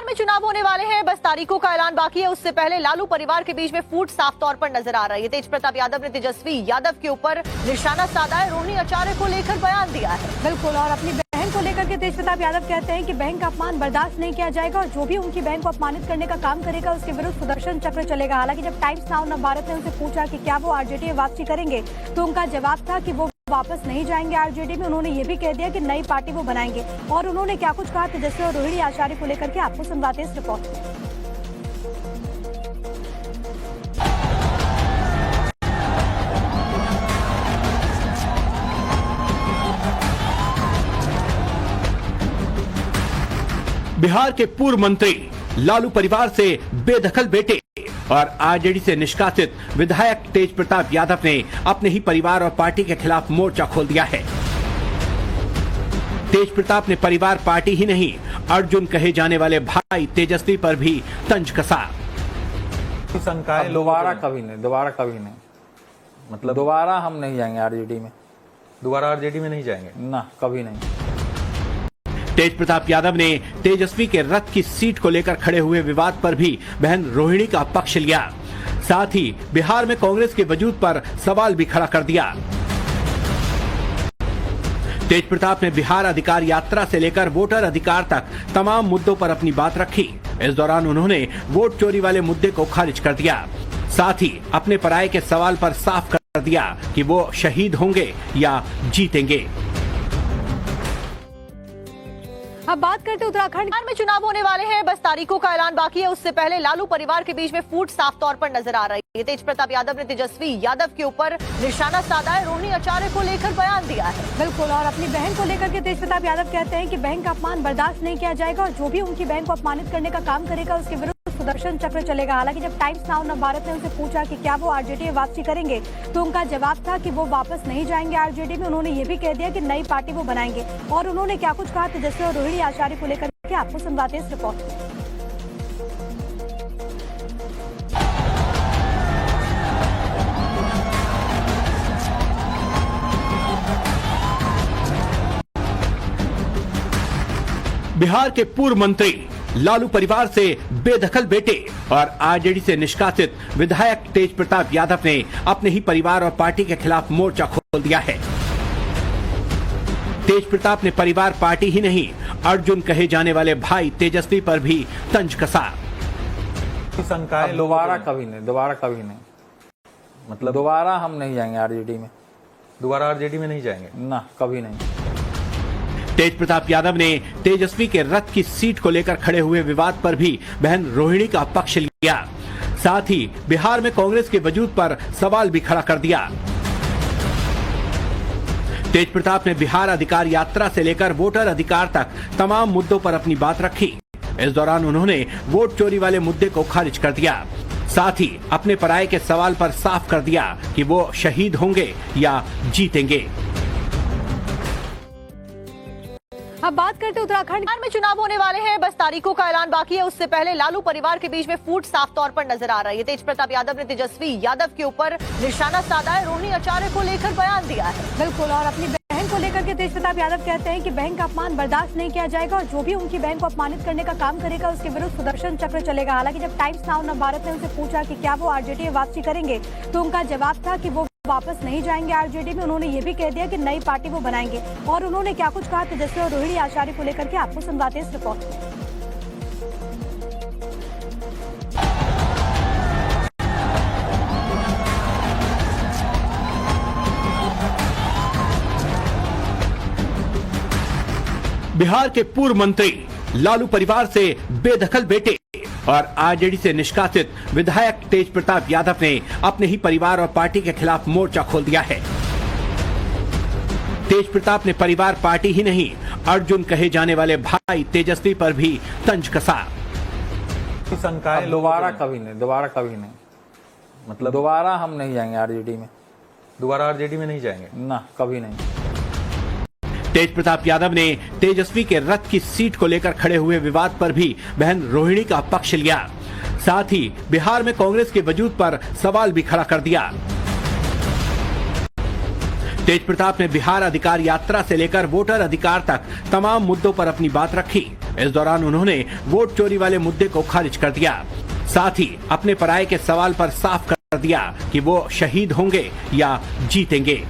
बिहार में चुनाव होने वाले हैं, बस तारीखों का ऐलान बाकी है। उससे पहले लालू परिवार के बीच में फूट साफ तौर पर नजर आ रही है। तेज प्रताप यादव ने तेजस्वी यादव के ऊपर निशाना साधा है। रोहिणी आचार्य को लेकर बयान दिया है। बिल्कुल, और अपनी बहन को लेकर के तेज प्रताप यादव कहते हैं कि बहन का अपमान बर्दाश्त नहीं किया जाएगा और जो भी उनकी बहन को अपमानित करने का काम करेगा उसके विरुद्ध सुदर्शन चक्र चलेगा। हालांकि जब टाइम्स नाउ नवभारत ने उनसे पूछा कि क्या वो आरजेडी में वापसी करेंगे तो उनका जवाब था कि वो वापस नहीं जाएंगे आरजेडी में। उन्होंने ये भी कह दिया कि नई पार्टी वो बनाएंगे। और उन्होंने क्या कुछ कहा तेजस्वी और रोहिणी आचार्य को लेकर के आपको सुनवाते हैं इस रिपोर्ट में। बिहार के पूर्व मंत्री लालू परिवार से बेदखल बेटे और आरजेडी से निष्कासित विधायक तेज प्रताप यादव ने अपने ही परिवार और पार्टी के खिलाफ मोर्चा खोल दिया है। तेज प्रताप ने परिवार पार्टी ही नहीं, अर्जुन कहे जाने वाले भाई तेजस्वी पर भी तंज कसा। दोबारा कभी नहीं, मतलब दोबारा हम नहीं जाएंगे आरजेडी में। दोबारा आरजेडी में नहीं जाएंगे ना, कभी नहीं। तेज प्रताप यादव ने तेजस्वी के रथ की सीट को लेकर खड़े हुए विवाद पर भी बहन रोहिणी का पक्ष लिया। साथ ही बिहार में कांग्रेस के वजूद पर सवाल भी खड़ा कर दिया। तेज प्रताप ने बिहार अधिकार यात्रा से लेकर वोटर अधिकार तक तमाम मुद्दों पर अपनी बात रखी। इस दौरान उन्होंने वोट चोरी वाले मुद्दे को खारिज कर दिया। साथ ही अपने पराये के सवाल पर साफ कर दिया कि वो शहीद होंगे या जीतेंगे। अब बात करते उत्तराखंड बिहार में चुनाव होने वाले हैं, बस तारीखों का ऐलान बाकी है। उससे पहले लालू परिवार के बीच में फूट साफ तौर पर नजर आ रही है। तेज प्रताप यादव ने तेजस्वी यादव के ऊपर निशाना साधा है। रोहिणी आचार्य को लेकर बयान दिया है। बिल्कुल, और अपनी बहन को लेकर के तेज प्रताप यादव कहते हैं कि बहन का अपमान बर्दाश्त नहीं किया जाएगा और जो भी उनकी बहन को अपमानित करने का काम करेगा उसके विरुद्ध सुदर्शन चक्र चलेगा। हालांकि जब टाइम्स नाउ नवभारत ने उनसे पूछा कि क्या वो आरजेडी में वापसी करेंगे तो उनका जवाब था कि वो वापस नहीं जाएंगे आरजेडी में। उन्होंने ये भी कह दिया कि नई पार्टी वो बनाएंगे। और उन्होंने क्या कुछ कहा तेजस्वी और रोहिणी आचार्य को लेकर के आपको सुनवाते हैं इस रिपोर्ट में। बिहार के पूर्व मंत्री लालू परिवार से बेदखल बेटे और आरजेडी से निष्कासित विधायक तेज प्रताप यादव ने अपने ही परिवार और पार्टी के खिलाफ मोर्चा खोल दिया है। तेज प्रताप ने परिवार पार्टी ही नहीं, अर्जुन कहे जाने वाले भाई तेजस्वी पर भी तंज कसा। दोबारा कभी नहीं, मतलब दोबारा हम नहीं जाएंगे आरजेडी में। दोबारा आरजेडी में नहीं जाएंगे ना, कभी नहीं। तेज प्रताप यादव ने तेजस्वी के रथ की सीट को लेकर खड़े हुए विवाद पर भी बहन रोहिणी का पक्ष लिया। साथ ही बिहार में कांग्रेस के वजूद पर सवाल भी खड़ा कर दिया। तेज प्रताप ने बिहार अधिकार यात्रा से लेकर वोटर अधिकार तक तमाम मुद्दों पर अपनी बात रखी। इस दौरान उन्होंने वोट चोरी वाले मुद्दे को खारिज कर दिया। साथ ही अपने पराये के सवाल पर साफ कर दिया कि वो शहीद होंगे या जीतेंगे। अब बात करते उत्तराखंड बिहार में चुनाव होने वाले हैं, बस तारीखों का ऐलान बाकी है। उससे पहले लालू परिवार के बीच में फूट साफ तौर पर नजर आ रही है। तेज प्रताप यादव ने तेजस्वी यादव के ऊपर निशाना साधा है। रोहिणी आचार्य को लेकर बयान दिया है। बिल्कुल, और अपनी बहन को लेकर के तेज प्रताप यादव कहते हैं कि बहन का अपमान बर्दाश्त नहीं किया जाएगा और जो भी उनकी बहन को अपमानित करने का काम करेगा उसके विरुद्ध सुदर्शन चक्र चलेगा। हालांकि जब टाइम्स नाउ नवभारत ने उनसे पूछा कि क्या वो आरजेडी में वापसी करेंगे तो उनका जवाब था कि वो वापस नहीं जाएंगे आरजेडी में। उन्होंने ये भी कह दिया कि नई पार्टी वो बनाएंगे। और उन्होंने क्या कुछ कहा तेजस्वी और रोहिणी आचार्य को लेकर के आपको सुनवाते हैं इस रिपोर्ट में। बिहार के पूर्व मंत्री लालू परिवार से बेदखल बेटे और आरजेडी से निष्कासित विधायक तेज प्रताप यादव ने अपने ही परिवार और पार्टी के खिलाफ मोर्चा खोल दिया है। तेज प्रताप ने परिवार पार्टी ही नहीं, अर्जुन कहे जाने वाले भाई तेजस्वी पर भी तंज कसा। दोबारा कभी नहीं, मतलब दोबारा हम नहीं जाएंगे आरजेडी में। दोबारा आरजेडी में नहीं जाएंगे ना, कभी नहीं। तेज प्रताप यादव ने तेजस्वी के रथ की सीट को लेकर खड़े हुए विवाद पर भी बहन रोहिणी का पक्ष लिया। साथ ही बिहार में कांग्रेस के वजूद पर सवाल भी खड़ा कर दिया। तेज प्रताप ने बिहार अधिकार यात्रा से लेकर वोटर अधिकार तक तमाम मुद्दों पर अपनी बात रखी। इस दौरान उन्होंने वोट चोरी वाले मुद्दे को खारिज कर दिया। साथ ही अपने पराये के सवाल पर साफ कर दिया कि वो शहीद होंगे या जीतेंगे।